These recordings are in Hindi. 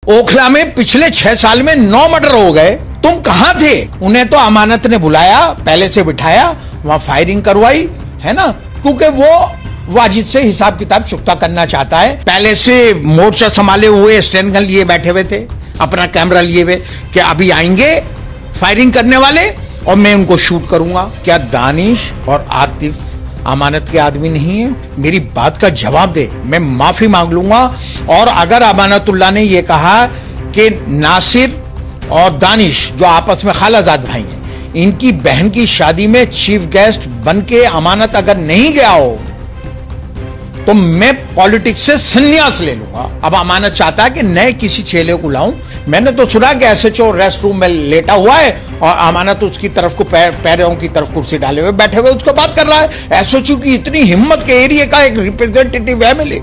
ओखला में पिछले 6 साल में 9 मर्डर हो गए। तुम कहां थे? उन्हें तो अमानत ने बुलाया, पहले से बिठाया, वहां फायरिंग करवाई, है ना, क्योंकि वो वाजिद से हिसाब किताब चुकता करना चाहता है। पहले से मोर्चा संभाले हुए स्टैंड गन लिए बैठे हुए थे, अपना कैमरा लिए हुए कि अभी आएंगे फायरिंग करने वाले और मैं उनको शूट करूंगा। क्या दानिश और आतिफ अमानत के आदमी नहीं है? मेरी बात का जवाब दे, मैं माफी मांग लूंगा। और अगर अमानतुल्लाह ने यह कहा कि नासिर और दानिश जो आपस में खालाजाद भाई हैं, इनकी बहन की शादी में चीफ गेस्ट बन के अमानत अगर नहीं गया हो तो मैं पॉलिटिक्स से संन्यास ले लूंगा। अब अमानत चाहता है कि नए किसी चेले को लाऊं। मैंने तो सुना कि एसएचओ रेस्ट रूम में लेटा हुआ है और अमानत उसकी तरफ को पैरों की तरफ कुर्सी डाले हुए बैठे हुए उसको बात कर रहा है। एसएचओ की इतनी हिम्मत के एरिया का एक रिप्रेजेंटेटिव एमएलए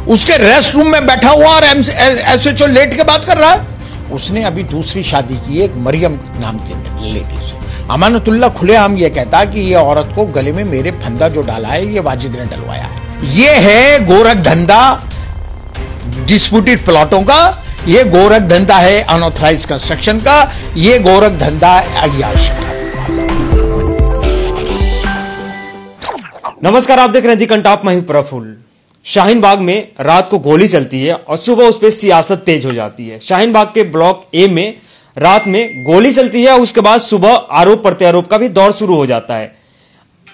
उसके रेस्ट रूम में बैठा हुआ और एसएचओ लेट के बात कर रहा है। उसने अभी दूसरी शादी की एक मरियम नाम की लेडी से। अमानतुल्लाह खुलेआम ये कहता कि ये औरत को गले में मेरे फंदा जो डाला है ये वाजिद ने डलवाया है। ये है गोरख धंधा डिस्प्यूटेड प्लॉटों का, ये गोरख धंधा है अनऑथराइज्ड कंस्ट्रक्शन का, ये गोरख धंधा अय्याश का। नमस्कार, आप देख रहे हैं दी कंटाप, मैं हूं प्रफुल्ल। शाहीन बाग में रात को गोली चलती है और सुबह उस पर सियासत तेज हो जाती है। शाहीन बाग के ब्लॉक ए में रात में गोली चलती है, उसके बाद सुबह आरोप प्रत्यारोप का भी दौर शुरू हो जाता है।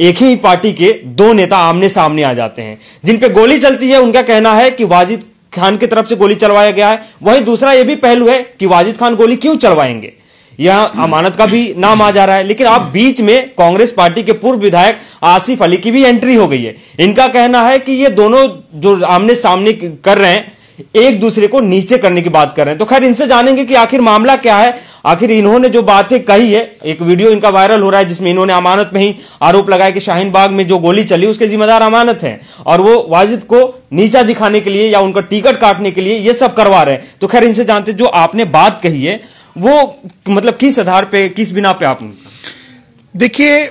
एक ही पार्टी के 2 नेता आमने सामने आ जाते हैं। जिन पे गोली चलती है उनका कहना है कि वाजिद खान की तरफ से गोली चलवाया गया है। वहीं दूसरा यह भी पहलू है कि वाजिद खान गोली क्यों चलवाएंगे, यह अमानत का भी नाम आ जा रहा है। लेकिन अब बीच में कांग्रेस पार्टी के पूर्व विधायक आसिफ अली की भी एंट्री हो गई है। इनका कहना है कि ये दोनों जो आमने सामने कर रहे हैं एक दूसरे को नीचे करने की बात कर रहे हैं। तो खैर इनसे जानेंगे कि आखिर मामला क्या है, आखिर इन्होंने जो बातें कही है। एक वीडियो इनका वायरल हो रहा है जिसमें इन्होंने अमानत में ही आरोप लगाया कि शाहीन बाग में जो गोली चली उसके जिम्मेदार अमानत हैं और वो वाजिद को नीचा दिखाने के लिए या उनका टिकट काटने के लिए ये सब करवा रहे हैं। तो खैर इनसे जानते जो आपने बात कही है वो मतलब किस आधार पे, किस बिना पे आपने? देखिए,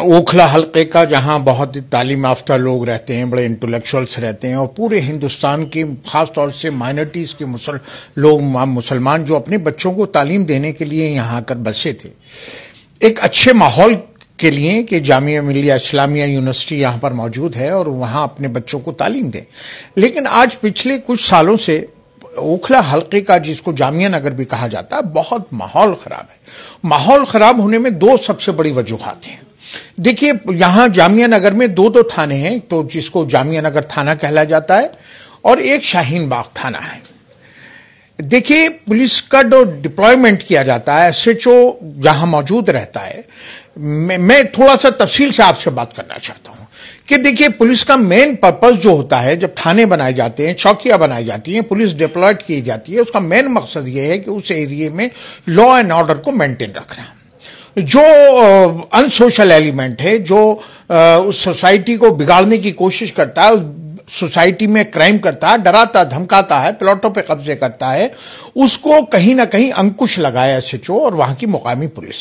ओखला हल्के का जहां बहुत तालीम याफ्ता लोग रहते हैं, बड़े इंटेलेक्चुअल्स रहते हैं और पूरे हिंदुस्तान के खासतौर से माइनॉरिटीज के मुसलमान जो अपने बच्चों को तालीम देने के लिए यहां आकर बसे थे, एक अच्छे माहौल के लिए कि जामिया मिलिया इस्लामिया यूनिवर्सिटी यहां पर मौजूद है और वहां अपने बच्चों को तालीम दें। लेकिन आज पिछले कुछ सालों से ओखला हल्के का, जिसको जामिया नगर भी कहा जाता है, बहुत माहौल खराब है। माहौल खराब होने में 2 सबसे बड़ी वजूहात हैं। देखिए, यहां जामिया नगर में 2 थाने हैं, तो जिसको जामिया नगर थाना कहला जाता है और एक शाहीन बाग थाना है। देखिए, पुलिस का जो डिप्लॉयमेंट किया जाता है, एसएचओ जहां मौजूद रहता है, मैं थोड़ा सा तफसील से आपसे बात करना चाहता हूं कि देखिए, पुलिस का मेन पर्पस जो होता है, जब थाने बनाए जाते हैं, चौकियां बनाई जाती हैं, पुलिस डिप्लॉयड की जाती है, उसका मेन मकसद यह है कि उस एरिया में लॉ एंड ऑर्डर को मेंटेन रखना। जो अनसोशल एलिमेंट है, जो उस सोसाइटी को बिगाड़ने की कोशिश करता है, सोसाइटी में क्राइम करता है, डराता धमकाता है, प्लॉटों पे कब्जे करता है, उसको कहीं ना कहीं अंकुश लगाया एसएचओ और वहां की मुकामी पुलिस।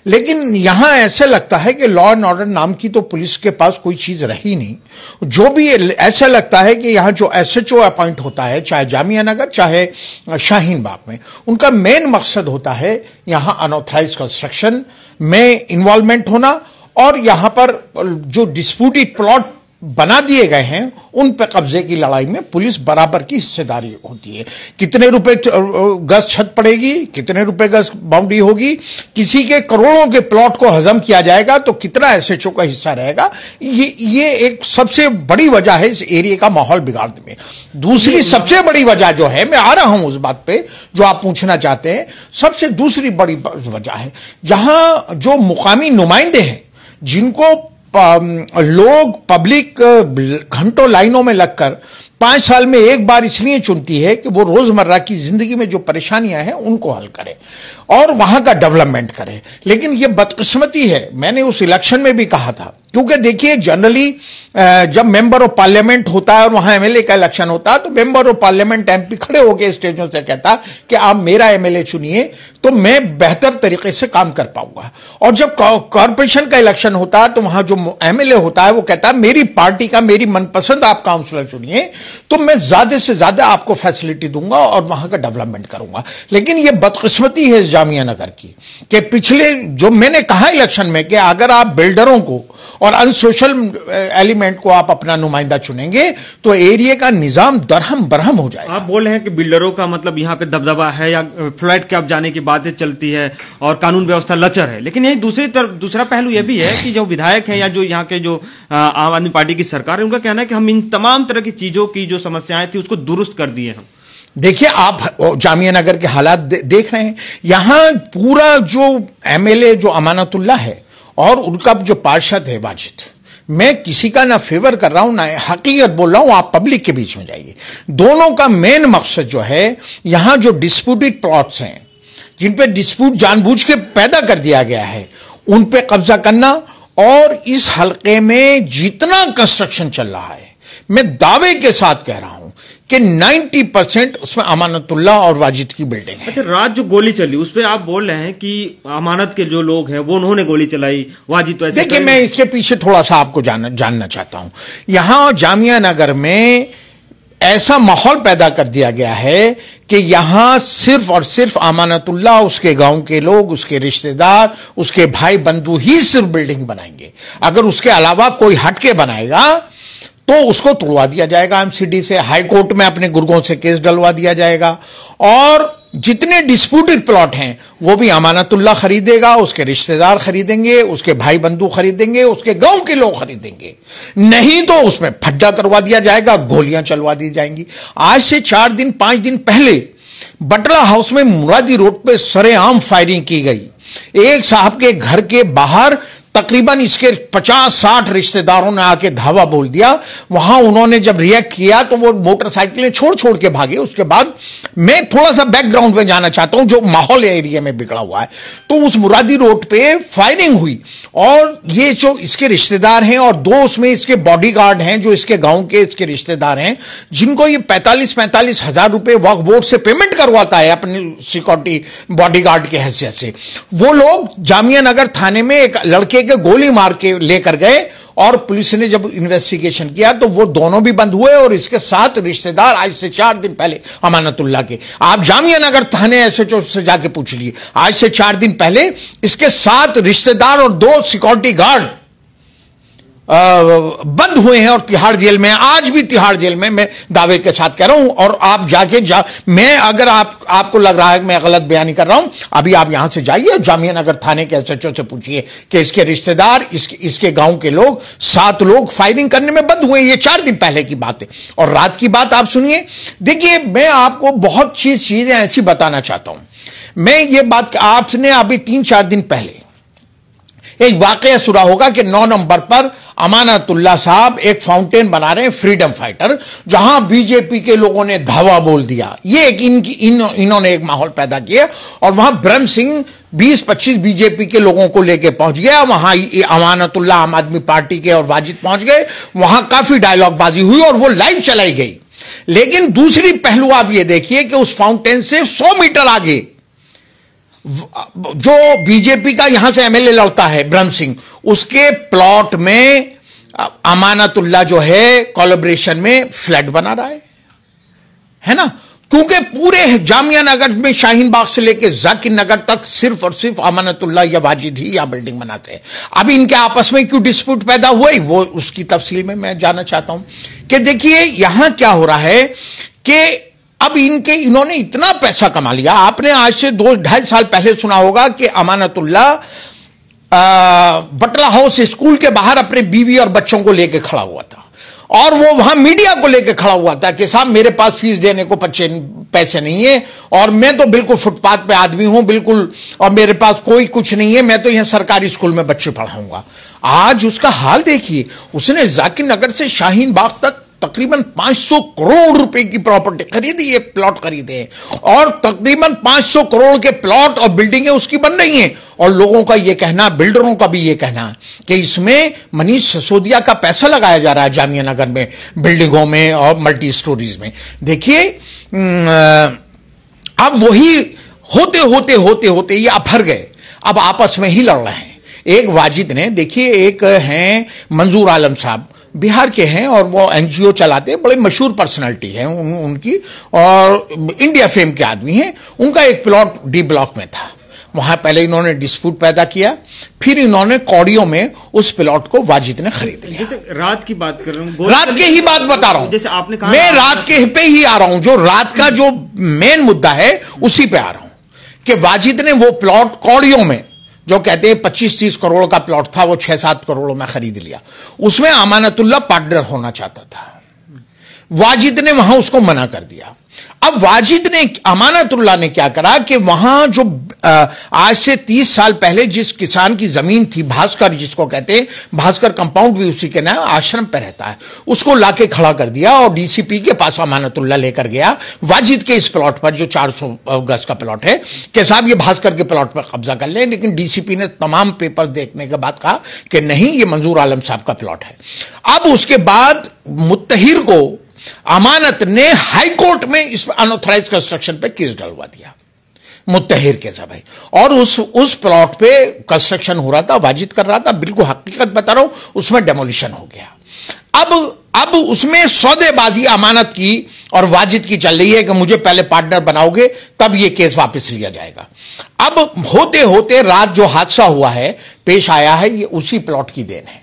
लेकिन यहां ऐसे लगता है कि लॉ एंड ऑर्डर नाम की तो पुलिस के पास कोई चीज रही नहीं। जो भी ऐसा लगता है कि यहां जो एसएचओ अपॉइंट होता है, चाहे जामिया नगर चाहे शाहीन बाग में, उनका मेन मकसद होता है यहां अनऑथराइज्ड कंस्ट्रक्शन में इन्वॉल्वमेंट होना और यहां पर जो डिस्प्यूटेड प्लॉट बना दिए गए हैं उन पर कब्जे की लड़ाई में पुलिस बराबर की हिस्सेदारी होती है। कितने रुपए गज छत पड़ेगी, कितने रुपए गज बाउंड्री होगी, किसी के करोड़ों के प्लॉट को हजम किया जाएगा तो कितना एसएचओ का हिस्सा रहेगा, ये एक सबसे बड़ी वजह है इस एरिया का माहौल बिगाड़ने में। दूसरी सबसे बड़ी वजह जो है, मैं आ रहा हूं उस बात पे जो आप पूछना चाहते हैं, सबसे दूसरी बड़ी वजह है यहां जो मुकामी नुमाइंदे हैं, जिनको लोग पब्लिक घंटों लाइनों में लगकर 5 साल में एक बार इसलिए चुनती है कि वो रोजमर्रा की जिंदगी में जो परेशानियां हैं उनको हल करे और वहां का डेवलपमेंट करे। लेकिन ये बदकिस्मती है, मैंने उस इलेक्शन में भी कहा था, क्योंकि देखिए जनरली जब मेंबर ऑफ पार्लियामेंट होता है और वहां एमएलए का इलेक्शन होता है तो मेंबर ऑफ पार्लियामेंट एमपी खड़े होकर स्टेजों से कहता कि आप मेरा एमएलए चुनिए तो मैं बेहतर तरीके से काम कर पाऊंगा। और जब कॉर्पोरेशन का इलेक्शन होता है तो वहां जो एमएलए होता है वो कहता है मेरी पार्टी का, मेरी मनपसंद आप काउंसलर चुनिए तो मैं ज्यादा से ज्यादा आपको फैसिलिटी दूंगा और वहां का डेवलपमेंट करूंगा। लेकिन ये बदकिस्मती है जामिया नगर की कि पिछले जो मैंने कहा इलेक्शन में कि अगर आप बिल्डरों को और अनसोशल एलिमेंट को आप अपना नुमाइंदा चुनेंगे तो एरिया का निजाम दरहम बरहम हो जाएगा। आप बोल रहे हैं कि बिल्डरों का मतलब यहाँ पे दबदबा है या फ्लैट कैप जाने की बातें चलती है और कानून व्यवस्था लचर है, लेकिन यही दूसरी तरफ दूसरा पहलू यह भी है कि जो विधायक है या जो यहाँ के जो आम आदमी पार्टी की सरकार है, उनका कहना है कि हम इन तमाम तरह की चीजों की जो समस्याएं थी उसको दुरुस्त कर दिए हम। देखिए, आप जामिया नगर के हालात देख रहे हैं। यहां पूरा जो एमएलए जो अमानतुल्लाह है और उनका जो पार्षद है वाजिद, मैं किसी का ना फेवर कर रहा हूं ना हकीकत बोल रहा हूं, आप पब्लिक के बीच में जाइए। दोनों का मेन मकसद जो है, यहां जो डिस्प्यूटेड प्लॉट्स हैं जिन पे डिस्प्यूट जानबूझ के पैदा कर दिया गया है, उन पे कब्जा करना। और इस हल्के में जितना कंस्ट्रक्शन चल रहा है, मैं दावे के साथ कह रहा हूं कि 90% उसमें अमानतुल्लाह और वाजिद की बिल्डिंग है। अच्छा, रात जो गोली चली उस पर आप बोल रहे हैं कि अमानत के जो लोग हैं वो उन्होंने गोली चलाई, वाजिद तो ऐसे। देखिए, मैं इसके पीछे थोड़ा सा आपको जानना चाहता हूं। यहां जामिया नगर में ऐसा माहौल पैदा कर दिया गया है कि यहां सिर्फ और सिर्फ अमानतुल्लाह, उसके गांव के लोग, उसके रिश्तेदार, उसके भाई बंधु ही सिर्फ बिल्डिंग बनाएंगे। अगर उसके अलावा कोई हटके बनाएगा तो उसको तोड़वा दिया जाएगा एमसीडी से, हाई कोर्ट में अपने गुर्गों से केस डलवा दिया जाएगा। और जितने डिस्प्यूटेड प्लॉट हैं वो भी अमानतुल्लाह खरीदेगा, उसके रिश्तेदार खरीदेंगे, उसके भाई बंधु खरीदेंगे, उसके गांव के लोग खरीदेंगे। नहीं तो उसमें फड्डा करवा दिया जाएगा, गोलियां चलवा दी जाएंगी। आज से 4 दिन 5 दिन पहले बटला हाउस में मुरादी रोड पे सरेआम फायरिंग की गई। एक साहब के घर के बाहर तकरीबन इसके 50-60 रिश्तेदारों ने आके धावा बोल दिया। वहां उन्होंने जब रिएक्ट किया तो वो मोटरसाइकिलें छोड़ के भागे। उसके बाद मैं थोड़ा सा बैकग्राउंड में जाना चाहता हूं, जो माहौल एरिया में बिगड़ा हुआ है। तो उस मुरादी रोड पे फायरिंग हुई और ये जो इसके रिश्तेदार हैं और 2 उसमें इसके बॉडीगार्ड हैं जो इसके गांव के इसके रिश्तेदार हैं, जिनको ये 45-45 हजार रुपए वक्फ बोर्ड से पेमेंट करवाता है अपनी सिक्योरिटी बॉडीगार्ड के हैसियत से, वो लोग जामिया नगर थाने में एक लड़के के गोली मार के लेकर गए। और पुलिस ने जब इन्वेस्टिगेशन किया तो वो दोनों भी बंद हुए और इसके 7 रिश्तेदार आज से 4 दिन पहले अमानतुल्लाह के, आप जामिया नगर थाने एसएचओ से जाके पूछ लिए, आज से 4 दिन पहले इसके 7 रिश्तेदार और 2 सिक्योरिटी गार्ड बंद हुए हैं और तिहाड़ जेल में, आज भी तिहाड़ जेल में, मैं दावे के साथ कह रहा हूं। और आप जाके मैं अगर आपको लग रहा है कि मैं गलत बयानी कर रहा हूं, अभी आप यहां से जाइए जामिया नगर थाने के एसएचओ से पूछिए कि इसके रिश्तेदार, इसके गांव के लोग, 7 लोग फायरिंग करने में बंद हुए। ये 4 दिन पहले की बात है। और रात की बात आप सुनिए। देखिए, मैं आपको बहुत चीजें ऐसी बताना चाहता हूं। मैं ये बात आपने अभी 3-4 दिन पहले एक वाकया सुना होगा कि 9 नंबर पर अमानतुल्लाह साहब एक फाउंटेन बना रहे हैं, फ्रीडम फाइटर, जहां बीजेपी के लोगों ने धावा बोल दिया। ये एक इन्होंने एक माहौल पैदा किया और वहां ब्रह्म सिंह 20-25 बीजेपी के लोगों को लेकर पहुंच गया। वहां अमानतुल्लाह आम आदमी पार्टी के और वाजिद पहुंच गए। वहां काफी डायलॉग बाजी हुई और वो लाइव चलाई गई। लेकिन दूसरी पहलू आप ये देखिए कि उस फाउंटेन से 100 मीटर आगे जो बीजेपी का यहां से एमएलए लड़ता है ब्रह्म सिंह, उसके प्लॉट में अमानतुल्लाह जो है कोलैबोरेशन में फ्लैट बना रहा है ना। क्योंकि पूरे जामिया नगर में शाहीन बाग से लेकर जाकिर नगर तक सिर्फ और सिर्फ अमानतुल्लाह या वाजिद ही यहां बिल्डिंग बनाते हैं। अब इनके आपस में क्यों डिस्प्यूट पैदा हुई, वो उसकी तफसील में मैं जानना चाहता हूं कि देखिए यहां क्या हो रहा है कि अब इन्होंने इतना पैसा कमा लिया। आपने आज से 2-2.5 साल पहले सुना होगा कि अमानतुल्लाह बटला हाउस स्कूल के बाहर अपने बीवी और बच्चों को लेकर खड़ा हुआ था और वो वहां मीडिया को लेकर खड़ा हुआ था कि साहब मेरे पास फीस देने को पैसे नहीं है और मैं तो बिल्कुल फुटपाथ पे आदमी हूं बिल्कुल, और मेरे पास कोई कुछ नहीं है, मैं तो यहां सरकारी स्कूल में बच्चे पढ़ाऊंगा। आज उसका हाल देखिए, उसने जाकिर नगर से शाहीन बाग तक तकरीबन 500 करोड़ रुपए की प्रॉपर्टी खरीदी है, प्लॉट खरीदे हैं और तकरीबन 500 करोड़ के प्लॉट और बिल्डिंगें उसकी बन रही हैं। और लोगों का यह कहना, बिल्डरों का भी यह कहना कि इसमें मनीष सिसोदिया का पैसा लगाया जा रहा है जामिया नगर में, बिल्डिंगों में और मल्टी स्टोरीज में। देखिए, अब वही होते ये अफर गए, अब आपस में ही लड़ रहे हैं। एक वाजिद ने, देखिए एक हैं मंजूर आलम साहब, बिहार के हैं और वो एनजीओ चलाते हैं, बड़े मशहूर पर्सनालिटी है उनकी, और इंडिया फेम के आदमी हैं। उनका एक प्लॉट डी ब्लॉक में था, वहां पहले इन्होंने डिस्प्यूट पैदा किया, फिर इन्होंने कौड़ियों में उस प्लॉट को वाजिद ने खरीद लिया। जैसे रात की बात कर रहा हूँ, रात के ही बात बता रहा हूं, जैसे आपने कहा, मैं रात के पे ही आ रहा हूं, जो रात का जो मेन मुद्दा है उसी पे आ रहा हूं कि वाजिद ने वो प्लॉट कौड़ियों में, जो कहते हैं 25-30 करोड़ का प्लॉट था, वो 6-7 करोड़ में खरीद लिया। उसमें अमानतुल्लाह पार्टनर होना चाहता था, वाजिद ने वहां उसको मना कर दिया। अब वाजिद ने, अमानतुल्लाह ने क्या करा कि वहां जो आज से 30 साल पहले जिस किसान की जमीन थी, भास्कर जिसको कहते हैं, भास्कर कंपाउंड भी उसी के नाम, आश्रम पे रहता है, उसको लाके खड़ा कर दिया और डीसीपी के पास अमानतुल्लाह लेकर गया वाजिद के इस प्लॉट पर, जो 400 गज का प्लॉट है, कि साहब ये भास्कर के प्लॉट पर कब्जा कर ले। लेकिन डीसीपी ने तमाम पेपर देखने के बाद कहा कि नहीं, ये मंजूर आलम साहब का प्लॉट है। अब उसके बाद मुत्तहिर को अमानत ने हाई कोर्ट में इस अनऑथराइज कंस्ट्रक्शन पे केस डलवा दिया, मुत्तहिर के भाई, और उस प्लॉट पे कंस्ट्रक्शन हो रहा था, वाजिद कर रहा था, बिल्कुल हकीकत बता रहा हूं, उसमें डेमोलिशन हो गया। अब उसमें सौदेबाजी अमानत की और वाजिद की चल रही है कि मुझे पहले पार्टनर बनाओगे तब ये केस वापस लिया जाएगा। अब होते होते रात जो हादसा हुआ है, पेश आया है, ये उसी प्लॉट की देन है,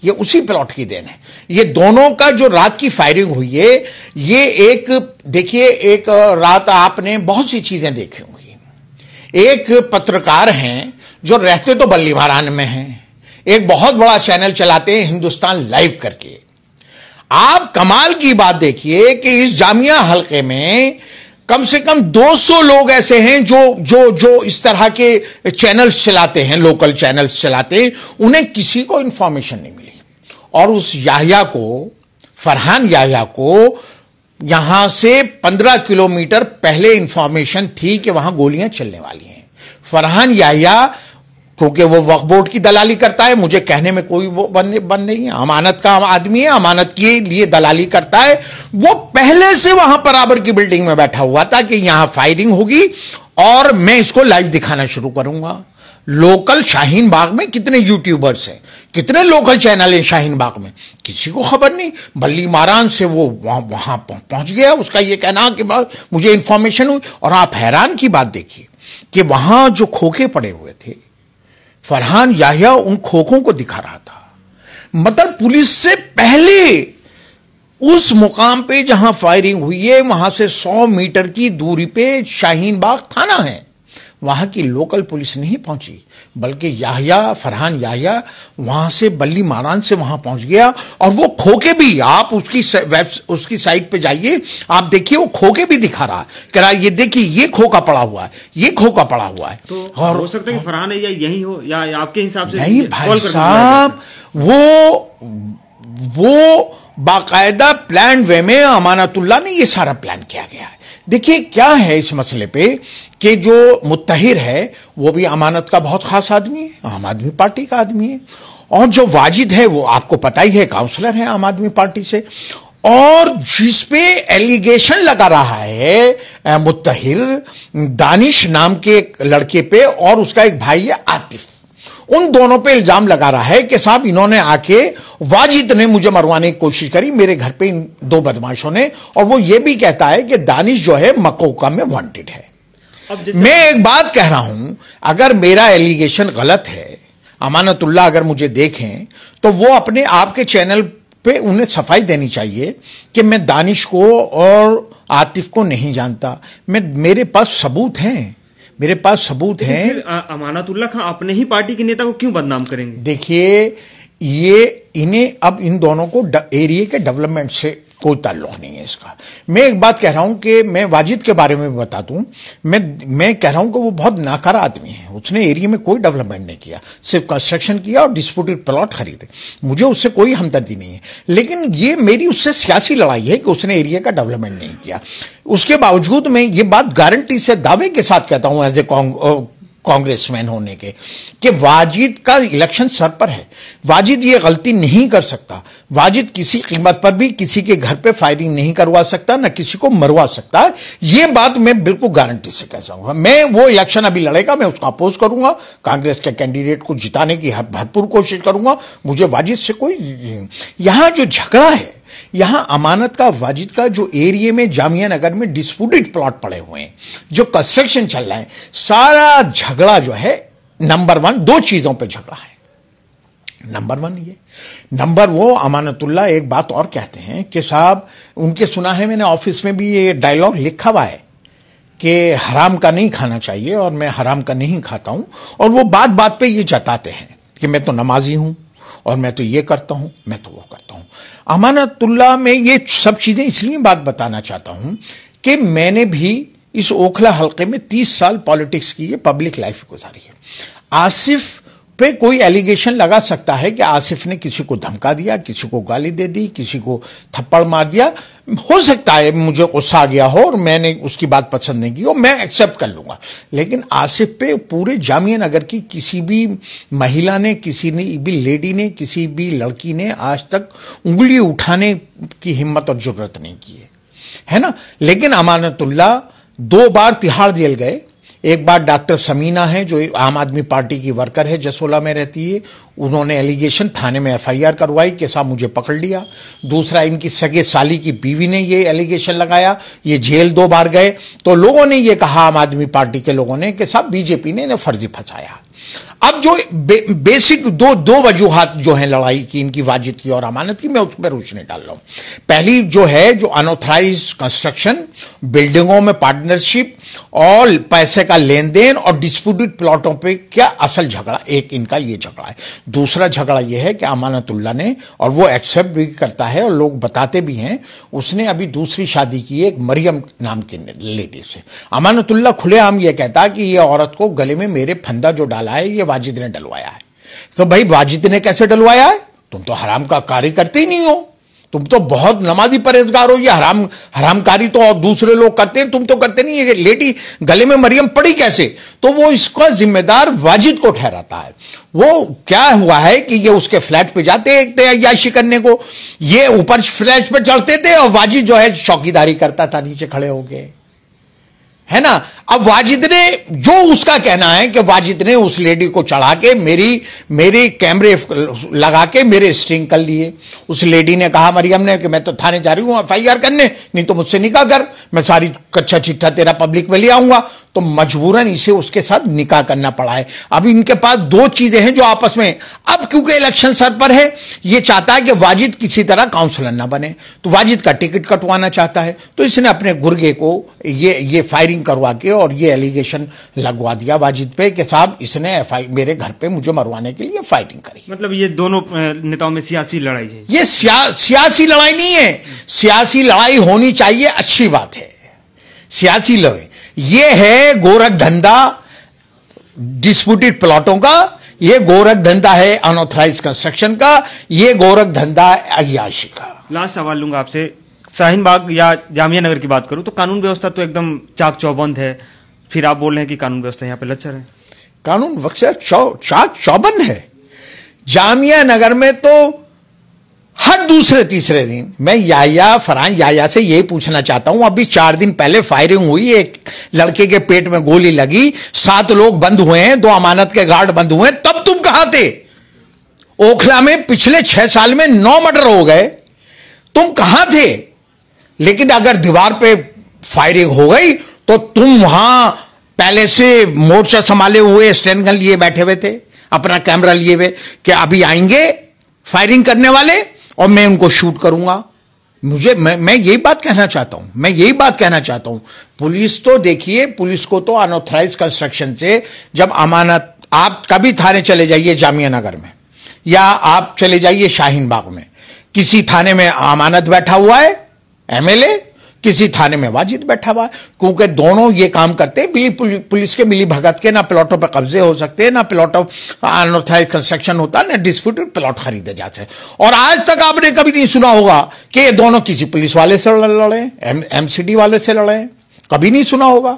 ये उसी प्लॉट की देन है। ये दोनों का जो रात की फायरिंग हुई है, ये एक, देखिए, एक रात आपने बहुत सी चीजें देखी होंगी। एक पत्रकार हैं जो रहते तो बल्ली महारान में हैं, एक बहुत बड़ा चैनल चलाते हैं हिंदुस्तान लाइव करके। आप कमाल की बात देखिए कि इस जामिया हलके में कम से कम 200 लोग ऐसे हैं जो इस तरह के चैनल्स चलाते हैं, लोकल चैनल्स चलाते हैं, उन्हें किसी को इंफॉर्मेशन नहीं मिली। और उस याहिया को, फरहान याहिया को, यहां से 15 किलोमीटर पहले इंफॉर्मेशन थी कि वहां गोलियां चलने वाली हैं। फरहान याहिया, क्योंकि वो वक्फ बोर्ड की दलाली करता है, मुझे कहने में कोई वो बन नहीं है, अमानत का आदमी है, अमानत के लिए दलाली करता है, वो पहले से वहां बराबर की बिल्डिंग में बैठा हुआ था कि यहां फायरिंग होगी और मैं इसको लाइव दिखाना शुरू करूंगा। लोकल शाहीन बाग में कितने यूट्यूबर्स हैं, कितने लोकल चैनल हैं शाहीन बाग में, किसी को खबर नहीं। बल्ली मारान से वो वहां पहुंच गया, उसका ये कहना कि मुझे इंफॉर्मेशन हुई। और आप हैरान की बात देखिए कि वहां जो खोखे पड़े हुए थे, फरहान याहिया उन खोखों को दिखा रहा था। मतलब पुलिस से पहले उस मुकाम पे जहां फायरिंग हुई है, वहां से 100 मीटर की दूरी पे शाहीन बाग थाना है, वहां की लोकल पुलिस नहीं पहुंची, बल्कि फरहान याहिया वहां से बल्ली मारान से वहां पहुंच गया। और वो खोके भी, आप उसकी साइट पे जाइए, आप देखिए, वो खोके भी दिखा रहा है, कह रहा ये देखिए, ये खोखा पड़ा हुआ है, ये खोखा पड़ा हुआ है। तो और हो सकता है कि फरहान या यही हो, या आपके हिसाब से? नहीं भाई साहब, वो बाकायदा प्लान वे में अमानतुल्लाह ने ये सारा प्लान किया गया है। देखिए क्या है इस मसले पे कि जो मुत्तहिर है वो भी अमानत का बहुत खास आदमी है, आम आदमी पार्टी का आदमी है, और जो वाजिद है वो आपको पता ही है, काउंसलर है आम आदमी पार्टी से, और जिस पे एलिगेशन लगा रहा है मुत्तहिर, दानिश नाम के एक लड़के पे, और उसका एक भाई है आतिफ, उन दोनों पे इल्जाम लगा रहा है कि साहब इन्होंने आके, वाजिद ने मुझे मरवाने की कोशिश करी मेरे घर पे इन दो बदमाशों ने, और वो ये भी कहता है कि दानिश जो है मकोका में वांटेड है। मैं एक बात कह रहा हूं, अगर मेरा एलिगेशन गलत है, अमानतुल्लाह अगर मुझे देखें तो वो अपने आपके चैनल पे उन्हें सफाई देनी चाहिए कि मैं दानिश को और आतिफ को नहीं जानता, मेरे पास सबूत हैं, मेरे पास सबूत हैं। फिर अमानतुल्लाह खान अपने ही पार्टी के नेता को क्यों बदनाम करेंगे? देखिए, ये इन्हें, अब इन दोनों को एरिया के डेवलपमेंट से कोई ताल्लुक नहीं है इसका। मैं एक बात कह रहा हूं कि मैं वाजिद के बारे में बता दूं, मैं कह रहा हूं कि वो बहुत नाकारा आदमी है, उसने एरिया में कोई डेवलपमेंट नहीं किया, सिर्फ कंस्ट्रक्शन किया और डिस्प्यूटेड प्लॉट खरीदे, मुझे उससे कोई हमदर्दी नहीं है। लेकिन ये मेरी उससे सियासी लड़ाई है कि उसने एरिया का डेवलपमेंट नहीं किया। उसके बावजूद मैं ये बात गारंटी से, दावे के साथ कहता हूं एज ए कांग्रेसमैन होने के, कि वाजिद का इलेक्शन सर पर है। वाजिद ये गलती नहीं कर सकता। वाजिद किसी कीमत पर भी किसी के घर पे फायरिंग नहीं करवा सकता, न किसी को मरवा सकता। ये बात मैं बिल्कुल गारंटी से कह सकूंगा। मैं वो इलेक्शन अभी लड़ेगा, मैं उसको अपोज करूंगा, कांग्रेस के कैंडिडेट को जिताने की भरपूर कोशिश करूंगा। मुझे वाजिद से कोई, यहां जो झगड़ा है, यहां अमानत का, वाजिद का जो एरिया में जामिया नगर में डिस्प्यूटेड प्लॉट पड़े हुए हैं, जो कंस्ट्रक्शन चल रहा है, सारा झगड़ा जो है नंबर 1 2 चीजों पे झगड़ा है। नंबर 1 ये, नंबर वो अमानतुल्लाह एक बात और कहते हैं कि साहब, उनके सुना है मैंने, ऑफिस में भी ये डायलॉग लिखा हुआ है कि हराम का नहीं खाना चाहिए, और मैं हराम का नहीं खाता हूं। और वो बात बात पे ये जताते हैं कि मैं तो नमाजी हूं, और मैं तो ये करता हूं, मैं तो वो करता हूं। अमानतुल्लाह में ये सब चीजें इसलिए बात बताना चाहता हूं कि मैंने भी इस ओखला हल्के में 30 साल पॉलिटिक्स की, पब्लिक लाइफ गुजारी है। आसिफ पे कोई एलिगेशन लगा सकता है कि आसिफ ने किसी को धमका दिया, किसी को गाली दे दी, किसी को थप्पड़ मार दिया। हो सकता है मुझे गुस्सा आ गया हो और मैंने उसकी बात पसंद नहीं की हो, मैं एक्सेप्ट कर लूंगा। लेकिन आसिफ पे पूरे जामिया नगर की किसी भी महिला ने, किसी भी लेडी ने, किसी भी लड़की ने आज तक उंगली उठाने की हिम्मत और जरूरत नहीं की है ना। लेकिन अमानतुल्लाह 2 बार तिहाड़ जेल गए। एक बार डॉक्टर समीना है जो आम आदमी पार्टी की वर्कर है, जसोला में रहती है, उन्होंने एलिगेशन थाने में एफआईआर करवाई कि साहब मुझे पकड़ लिया। दूसरा, इनकी सगे साली की बीवी ने ये एलिगेशन लगाया, ये जेल 2 बार गए। तो लोगों ने ये कहा, आम आदमी पार्टी के लोगों ने, कि साहब बीजेपी ने इन्हें फर्जी फंसाया। अब जो बेसिक दो वजूहात जो है लड़ाई की, इनकी, वाजिद की और अमानत की, मैं उस पर रोशनी डाल रहा हूं। पहली जो है, जो अनऑथराइज्ड कंस्ट्रक्शन, बिल्डिंगों में पार्टनरशिप और पैसे का लेन देन और डिस्प्यूटेड प्लॉटों पे क्या असल झगड़ा, एक इनका ये झगड़ा है। दूसरा झगड़ा ये है कि अमानतुल्लाह ने, और वो एक्सेप्ट भी करता है और लोग बताते भी हैं, उसने अभी दूसरी शादी की है एक मरियम नाम की लेडी से। अमानतुल्लाह खुलेआम ये कहता है कि ये औरत को गले में मेरे फंदा जो डाला है, ये वाजिद ने डलवाया है। तो भाई वाजिद ने कैसे डलवाया है? तुम तो हराम का कार्य करते ही नहीं हो, तुम तो बहुत नमाजी परहेजगार हो। ये हरामकारी तो और दूसरे लोग करते हैं, तुम तो करते नहीं। ये लेडी गले में मरियम पड़ी कैसे? तो वो इसका जिम्मेदार वाजिद को ठहराता है। वो क्या हुआ है कि ये उसके फ्लैट पे जाते थे अय्याशी करने को, ये ऊपर फ्लैट पे चढ़ते थे और वाजिद जो है चौकीदारी करता था नीचे खड़े होके, है ना। अब वाजिद ने, जो उसका कहना है कि वाजिद ने उस लेडी को चढ़ा के मेरे कैमरे लगा के मेरे स्ट्रिंग कर लिए। उस लेडी ने कहा, मरियम ने, कि मैं तो थाने जा रही हूं एफआईआर करने, नहीं तो मुझसे निकाह कर, मैं सारी कच्चा चिट्ठा तेरा पब्लिक में ले आऊंगा। तो मजबूरन इसे उसके साथ निकाह करना पड़ा है। अब इनके पास 2 चीजें हैं जो आपस में, अब क्योंकि इलेक्शन सर पर है, ये चाहता है कि वाजिद किसी तरह काउंसलर ना बने, तो वाजिद का टिकट कटवाना चाहता है। तो इसने अपने गुर्गे को ये फायरिंग करवा के और ये एलिगेशन लगवा दिया वाजिद पे कि साहब इसने मेरे घर पे मुझे मरवाने के लिए फायरिंग करी। मतलब ये दोनों नेताओं में सियासी लड़ाई है? ये सियासी लड़ाई नहीं है। सियासी लड़ाई होनी चाहिए, अच्छी बात है। सियासी लड़ाई ये है गोरख धंधा डिस्प्यूटेड प्लॉटों का, ये गोरख धंधा है अनऑथराइज कंस्ट्रक्शन का, ये गोरख धंधा अय्याशी का। लास्ट सवाल लूंगा आपसे। शाहीन बाग या जामिया नगर की बात करूं तो कानून व्यवस्था तो एकदम चाक चौबंद है, फिर आप बोल रहे हैं कि कानून व्यवस्था यहां पे लच्चर है। कानून व्यवस्था चाक चौबंद है। जामिया नगर में तो हर दूसरे तीसरे दिन, मैं फरहान याया से यही पूछना चाहता हूं, अभी 4 दिन पहले फायरिंग हुई, एक लड़के के पेट में गोली लगी, 7 लोग बंद हुए हैं, 2 अमानत के गार्ड बंद हुए हैं, तब तुम कहां थे? ओखला में पिछले 6 साल में 9 मर्डर हो गए, तुम कहां थे? लेकिन अगर दीवार पे फायरिंग हो गई तो तुम वहां पहले से मोर्चा संभाले हुए स्टैंड गन लिए बैठे हुए थे, अपना कैमरा लिए हुए कि अभी आएंगे फायरिंग करने वाले और मैं उनको शूट करूंगा। मैं यही बात कहना चाहता हूं, पुलिस तो देखिए, पुलिस को तो अनऑथराइज कंस्ट्रक्शन से, जब अमानत, आप कभी थाने चले जाइए जामिया नगर में, या आप चले जाइए शाहीन बाग में, किसी थाने में अमानत बैठा हुआ है एमएलए, किसी थाने में वाजिद बैठा हुआ है, क्योंकि दोनों ये काम करते हैं पुलिस के मिली भगत के। ना प्लॉटों पर कब्जे हो सकते हैं, ना प्लॉटों अनऑथराइज कंस्ट्रक्शन होता, ना डिस्प्यूटेड प्लॉट खरीदे जाते हैं। और आज तक आपने कभी नहीं सुना होगा कि ये दोनों किसी पुलिस वाले से लड़े, एमसीडी वाले से लड़े, कभी नहीं सुना होगा।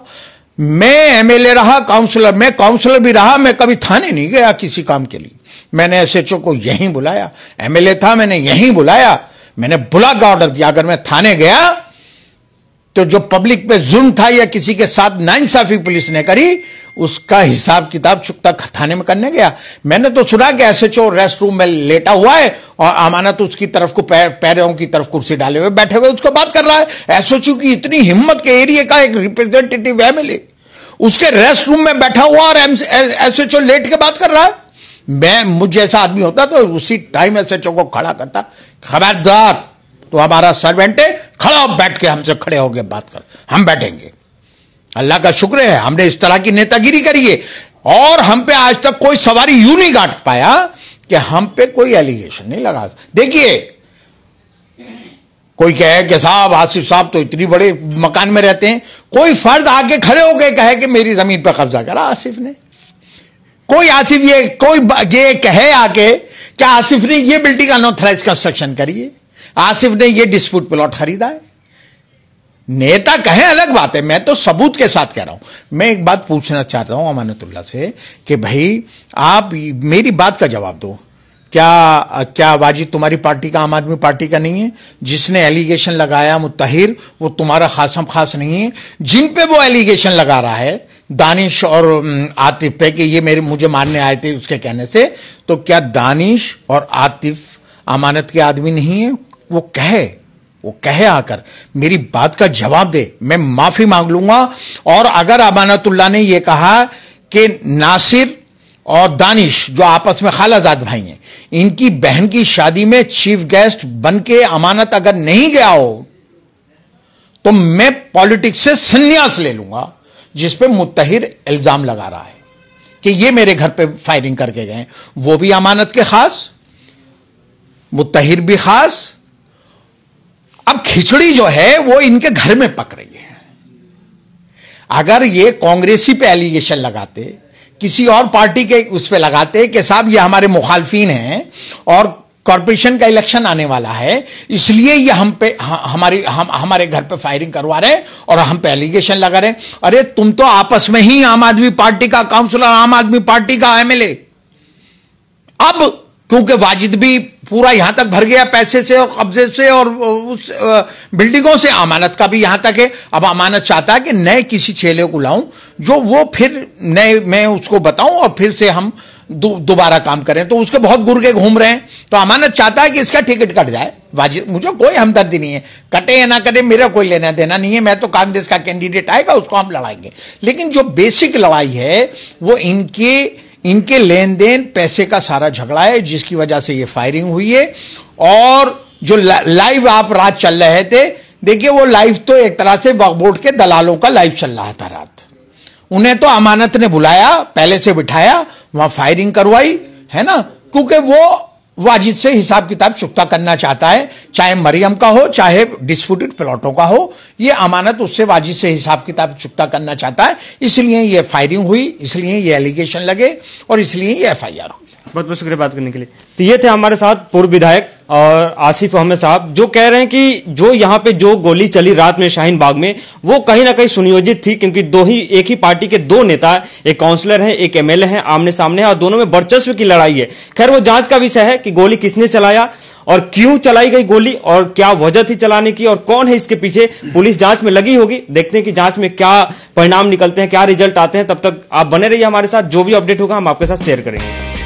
मैं एमएलए रहा, काउंसलर, मैं काउंसलर भी रहा, मैं कभी थाने नहीं गया किसी काम के लिए। मैंने एसएचओ को यहीं बुलाया, एमएलए था मैंने यहीं बुलाया, मैंने बुला के ऑर्डर दिया। अगर मैं थाने गया तो जो पब्लिक पे जुल्म था या किसी के साथ नाइंसाफी पुलिस ने करी, उसका हिसाब किताब चुकता थाने में करने गया। मैंने तो सुना कि एसएचओ रेस्ट रूम में लेटा हुआ है और अमानत उसकी तरफ को पैरों की तरफ कुर्सी डाले हुए बैठे हुए उसको बात कर रहा है। एसएचओ की इतनी हिम्मत के एरिया का एक रिप्रेजेंटेटिव एमएलए उसके रेस्ट रूम में बैठा हुआ और एसएचओ लेट के बात कर रहा है। मैं मुझ जैसा आदमी होता तो उसी टाइम एसएचओ को खड़ा करता, खबरदार तो हमारा सर्वेंट है, खड़ा बैठ के हमसे खड़े होकर बात कर, हम बैठेंगे। अल्लाह का शुक्र है हमने इस तरह की नेतागिरी करी है और हम पे आज तक कोई सवारी यूं नहीं काट पाया कि हम पे कोई एलिगेशन नहीं लगा। देखिए, कोई कहे कि साहब आसिफ साहब तो इतनी बड़े मकान में रहते हैं, कोई फर्द आके खड़े होकर कहे कि मेरी जमीन पर कब्जा करा आसिफ ने, कोई ये कहे आके कि आसिफ ने ये बिल्डिंग अनऑथराइज कंस्ट्रक्शन करी है, आसिफ ने ये डिस्प्यूट प्लॉट खरीदा है। नेता कहें अलग बात है, मैं तो सबूत के साथ कह रहा हूं। मैं एक बात पूछना चाहता हूं अमानतुल्लाह से कि भाई आप मेरी बात का जवाब दो। क्या वाजिद तुम्हारी पार्टी का, आम आदमी पार्टी का नहीं है? जिसने एलिगेशन लगाया मुत्तहिर, वो तुम्हारा खासम खास नहीं है? जिन पे वो एलिगेशन लगा रहा है दानिश और आतिफ पे कि ये मुझे मारने आए थे उसके कहने से, तो क्या दानिश और आतिफ अमानत के आदमी नहीं है? वो कहे आकर मेरी बात का जवाब दे, मैं माफी मांग लूंगा। और अगर अमानतुल्लाह ने यह कहा कि नासिर और दानिश जो आपस में खालाजाद भाई हैं, इनकी बहन की शादी में चीफ गेस्ट बन के अमानत अगर नहीं गया हो तो मैं पॉलिटिक्स से संन्यास ले लूंगा, जिस पे मुत्तहिर इल्जाम लगा रहा है कि ये मेरे घर पे फायरिंग करके गए। वो भी अमानत के खास, मुत्तहिर भी खास। अब खिचड़ी जो है वो इनके घर में पक रही है। अगर ये कांग्रेसी पे एलिगेशन लगाते, किसी और पार्टी के उस पे लगाते कि साहब ये हमारे मुखालफिन हैं और कॉर्पोरेशन का इलेक्शन आने वाला है, इसलिए ये हमारे घर पे फायरिंग करवा रहे हैं और हम पे एलिगेशन लगा रहे हैं। अरे तुम तो आपस में ही आम आदमी पार्टी का काउंसलर, आम आदमी पार्टी का एमएलए, अब क्योंकि वाजिद भी पूरा यहां तक भर गया पैसे से और कब्जे से और उस बिल्डिंगों से, अमानत का भी यहां तक है। अब अमानत चाहता है कि नए किसी चेले को लाऊं जो वो फिर नए मैं उसको बताऊं और फिर से हम दोबारा काम करें, तो उसके बहुत गुर्गे घूम रहे हैं। तो अमानत चाहता है कि इसका टिकट कट जाए। वाजिद, मुझे कोई हमदर्दी नहीं है, कटे या ना कटे मेरा कोई लेना देना नहीं है, मैं तो कांग्रेस का कैंडिडेट आएगा उसको हम लड़ाएंगे। लेकिन जो बेसिक लड़ाई है वो इनके लेन देन पैसे का सारा झगड़ा है, जिसकी वजह से ये फायरिंग हुई है। और जो लाइव आप रात चल रहे थे, देखिए वो लाइव तो एक तरह से वक्फ बोर्ड के दलालों का लाइव चल रहा था रात। उन्हें तो अमानत ने बुलाया, पहले से बिठाया, वहां फायरिंग करवाई है ना, क्योंकि वो वाजिद से हिसाब किताब चुकता करना चाहता है, चाहे मरियम का हो चाहे डिस्प्यूटेड प्लॉटों का हो। ये अमानत उससे वाजिद से हिसाब किताब चुकता करना चाहता है, इसलिए ये फायरिंग हुई, इसलिए ये एलिगेशन लगे और इसलिए ये एफआईआर हुई। बहुत बहुत शुक्रिया बात करने के लिए। तो ये थे हमारे साथ पूर्व विधायक और आसिफ अहमद साहब, जो कह रहे हैं कि जो यहाँ पे जो गोली चली रात में शाहीन बाग में, वो कहीं ना कहीं सुनियोजित थी, क्योंकि एक ही पार्टी के दो नेता, एक काउंसलर है एक एमएलए है, आमने सामने है और दोनों में वर्चस्व की लड़ाई है। खैर वो जांच का विषय है कि गोली किसने चलाया और क्यों चलाई गई गोली और क्या वजह थी चलाने की और कौन है इसके पीछे। पुलिस जांच में लगी होगी, देखते हैं कि जांच में क्या परिणाम निकलते हैं, क्या रिजल्ट आते हैं। तब तक आप बने रहिए हमारे साथ, जो भी अपडेट होगा हम आपके साथ शेयर करेंगे।